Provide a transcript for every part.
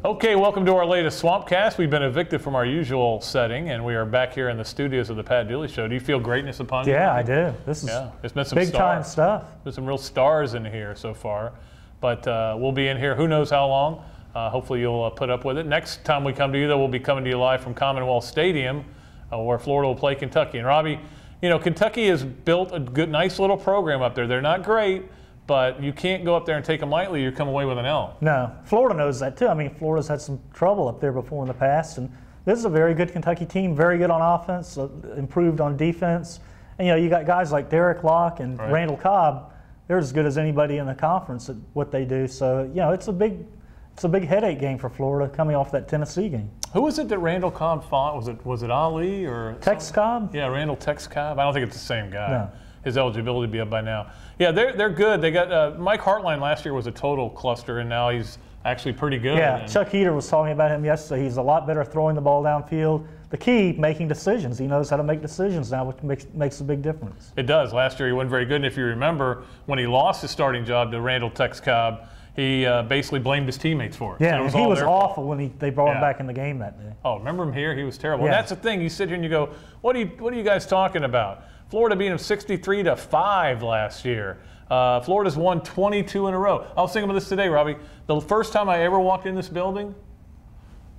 Okay, welcome to our latest Swampcast. We've been evicted from our usual setting, and we are back here in the studios of the Pat Dooley Show. Do you feel greatness upon you? Yeah, I do. This is it's been some big-time stuff. There's some real stars in here so far, but we'll be in here who knows how long. Hopefully you'll put up with it. Next time we come to you, though, we'll be coming to you live from Commonwealth Stadium, where Florida will play Kentucky. And Robbie, you know, Kentucky has built a good, nice little program up there. They're not great, but you can't go up there and take them lightly. You come away with an L. No, Florida knows that too. I mean, Florida's had some trouble up there before in the past, and this is a very good Kentucky team, very good on offense, improved on defense. And you know, you got guys like Derek Locke and Randall Cobb. They're as good as anybody in the conference at what they do. So you know, it's a big headache game for Florida coming off that Tennessee game. Who was it that Randall Cobb fought? Was it Ali or Tex Cobb? Yeah, Randall Tex Cobb. I don't think it's the same guy. No. His eligibility be up by now. Yeah, they're good. They got Mike Hartline last year was a total cluster, and now he's actually pretty good. Yeah, Chuck Heater was talking about him yesterday. He's a lot better throwing the ball downfield. The key, making decisions. He knows how to make decisions now, which makes a big difference. It does. Last year he wasn't very good, and if you remember, when he lost his starting job to Randall Tex Cobb, he basically blamed his teammates for it. Yeah, so he was awful when they brought him back in the game that day. Oh, remember him here? He was terrible. Yeah. And that's the thing. You sit here and you go, what are you guys talking about? Florida beat them 63-5 last year. Florida's won 22 in a row. I was thinking about this today, Robbie. The first time I ever walked in this building,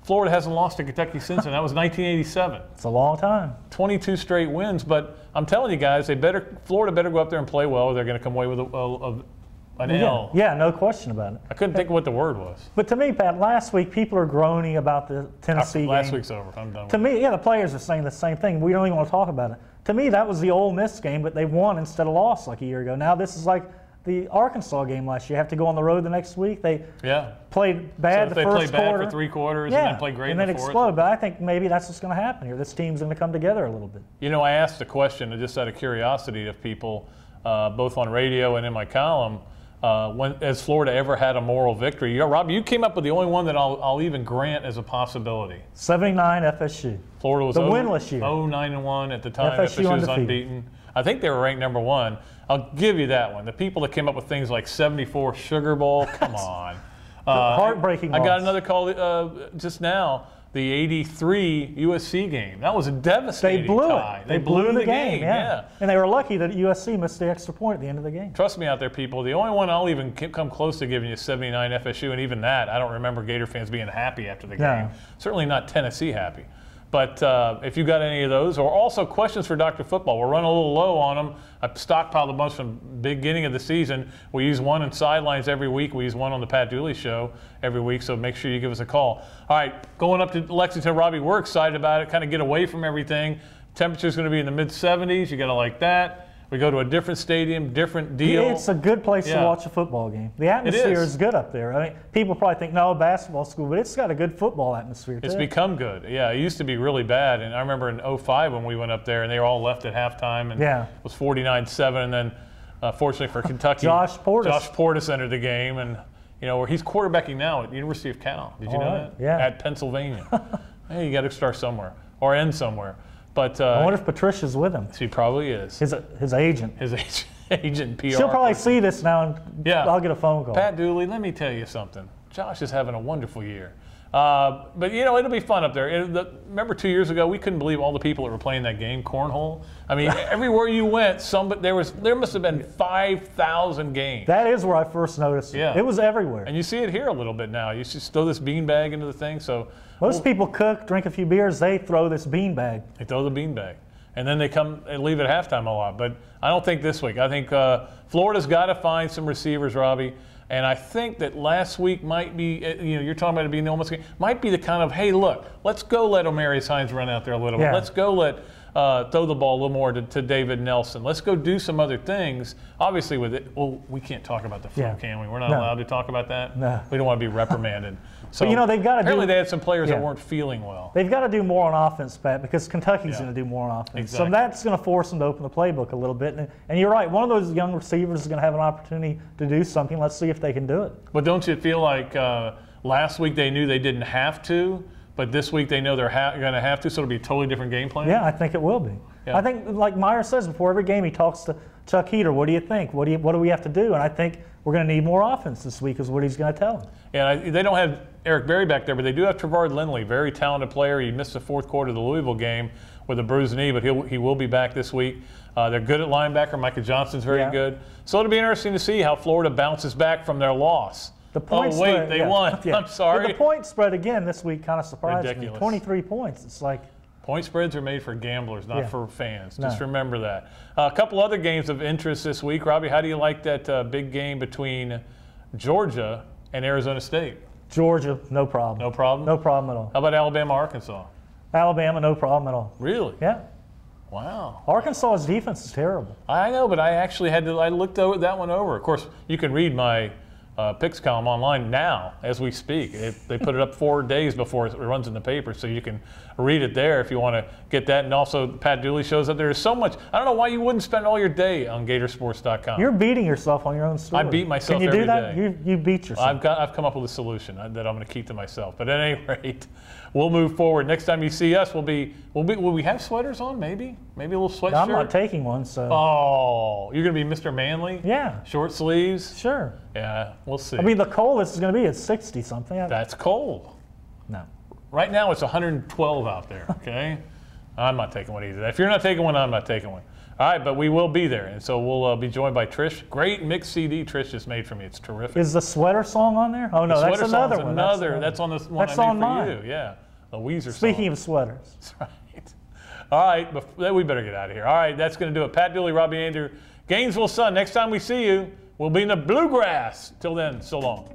Florida hasn't lost to Kentucky since, and that was 1987. It's a long time. 22 straight wins, but I'm telling you guys, Florida better go up there and play well, or they're going to come away with an L. Yeah, no question about it. I couldn't think of what the word was. But to me, Pat, last week people are groaning about the Tennessee game. Last week's over. I'm done. To me, yeah, the players are saying the same thing. We don't even want to talk about it. To me, that was the Ole Miss game, but they won instead of lost like a year ago. Now this is like the Arkansas game last year. You have to go on the road the next week. They played bad the first quarter. They played bad for 3 quarters and then play great in the fourth. And then explode. But I think maybe that's what's going to happen here. This team's going to come together a little bit. You know, I asked a question just out of curiosity of people, both on radio and in my column, has Florida ever had a moral victory? Robbie, you came up with the only one that I'll even grant as a possibility. 79 FSU. Florida was the winless year. 0-9-1 at the time. FSU was unbeaten. I think they were ranked number 1. I'll give you that one. The people that came up with things like 74 Sugar Bowl, come on. Heartbreaking I got another call just now. The 83 USC game. That was a devastating tie. They blew the game, yeah. And they were lucky that USC missed the extra point at the end of the game. Trust me out there, people. The only one I'll even come close to giving you is 79 FSU, and even that, I don't remember Gator fans being happy after the game. Certainly not Tennessee happy. But if you got any of those, or also questions for Dr. Football, we're running a little low on them. I stockpiled a bunch from the beginning of the season. We use one in Sidelines every week. We use one on the Pat Dooley Show every week, so make sure you give us a call. All right, going up to Lexington, Robbie, we're excited about it, kind of get away from everything. Temperature's going to be in the mid-70s. You got to like that. We go to a different stadium, different deal. It's a good place to watch a football game. The atmosphere is good up there. I mean, people probably think, no, basketball school, but it's got a good football atmosphere, too. It's become good. Yeah, it used to be really bad. And I remember in 05 when we went up there, and they were all left at halftime, and it was 49-7. And then, fortunately for Kentucky, Josh Portis entered the game, and you know, where he's quarterbacking now at the University of Cal. Did you know that? Yeah. At Pennsylvania. Hey, you got to start somewhere or end somewhere. But I wonder if Patricia's with him. She probably is. His agent. His agent, PR. She'll probably see this now, and I'll get a phone call. Pat Dooley, let me tell you something. Josh is having a wonderful year. But, you know, it'll be fun up there. Remember 2 years ago, we couldn't believe all the people that were playing that game, cornhole? I mean, everywhere you went, there must have been 5,000 games. That is where I first noticed it. It was everywhere. And you see it here a little bit now. You just throw this beanbag into the thing. So most people cook, drink a few beers, they throw this beanbag. They throw the beanbag. And then they come and leave at halftime a lot. But I don't think this week. I think Florida's got to find some receivers, Robbie. And I think that last week might be, you know, you're talking about it being the almost game, might be the kind of, hey, look, let's go let Omarius Hines run out there a little bit. Let's go let throw the ball a little more to David Nelson. Let's go do some other things. Obviously with it, well, we can't talk about the flu, can we? We're not allowed to talk about that? No. We don't want to be reprimanded. So but, you know, they've got to apparently they had some players that weren't feeling well. They've got to do more on offense, Pat, because Kentucky's going to do more on offense. Exactly. So that's going to force them to open the playbook a little bit. And you're right, one of those young receivers is going to have an opportunity to do something. Let's see if they can do it. But don't you feel like last week they knew they didn't have to, but this week they know they're going to have to, so it'll be a totally different game plan? Yeah, I think it will be. Yeah. I think, like Meyer says, before every game he talks to Chuck Heater. What do you think? What do we have to do? And I think we're going to need more offense this week is what he's going to tell them. Yeah, they don't have Eric Berry back there, but they do have Trevard Lindley, very talented player. He missed the fourth quarter of the Louisville game with a bruised knee, but he will be back this week. They're good at linebacker. Micah Johnson's very good. So it'll be interesting to see how Florida bounces back from their loss. The point wait, spread, they won. Yeah. I'm sorry. But the point spread again this week kind of surprised Ridiculous. me. 23 points. It's like point spreads are made for gamblers, not for fans. No. Just remember that. A couple other games of interest this week. Robbie, how do you like that big game between Georgia and Arizona State? Georgia, no problem. No problem? No problem at all. How about Alabama, Arkansas? Alabama, no problem at all. Really? Yeah. Wow. Arkansas's defense is terrible. I know, but I actually I looked that one over. Of course, you can read my picks column online now as we speak. They put it up 4 days before it runs in the paper, so you can read it there if you want to get that. And also, Pat Dooley shows up. There's so much. I don't know why you wouldn't spend all your day on Gatorsports.com. You're beating yourself on your own story. I beat myself every day. Can you do day. that? You beat yourself. I've come up with a solution that I'm going to keep to myself. But at any rate, we'll move forward. Next time you see us, will we have sweaters on? Maybe a little sweatshirt. No, I'm not taking one. So. Oh, you're going to be Mr. Manly? Yeah. Short sleeves? Sure. Yeah, we'll see. I mean, the coldest is going to be at 60 something. That's cold. No. Right now it's 112 out there. Okay. I'm not taking one either. If you're not taking one, I'm not taking one. All right, but we will be there, and so we'll be joined by Trish. Great mixed CD Trish just made for me. It's terrific. Is the sweater song on there? Oh no, that's another one. That's on the one that's I on made for mine. you. Yeah, the Weezer Speaking song. of sweaters. That's right. All right, we better get out of here. All right, that's going to do it. Pat Dooley, Robbie Andreu, Gainesville Sun. Next time we see you, we'll be in the bluegrass. Till then, so long.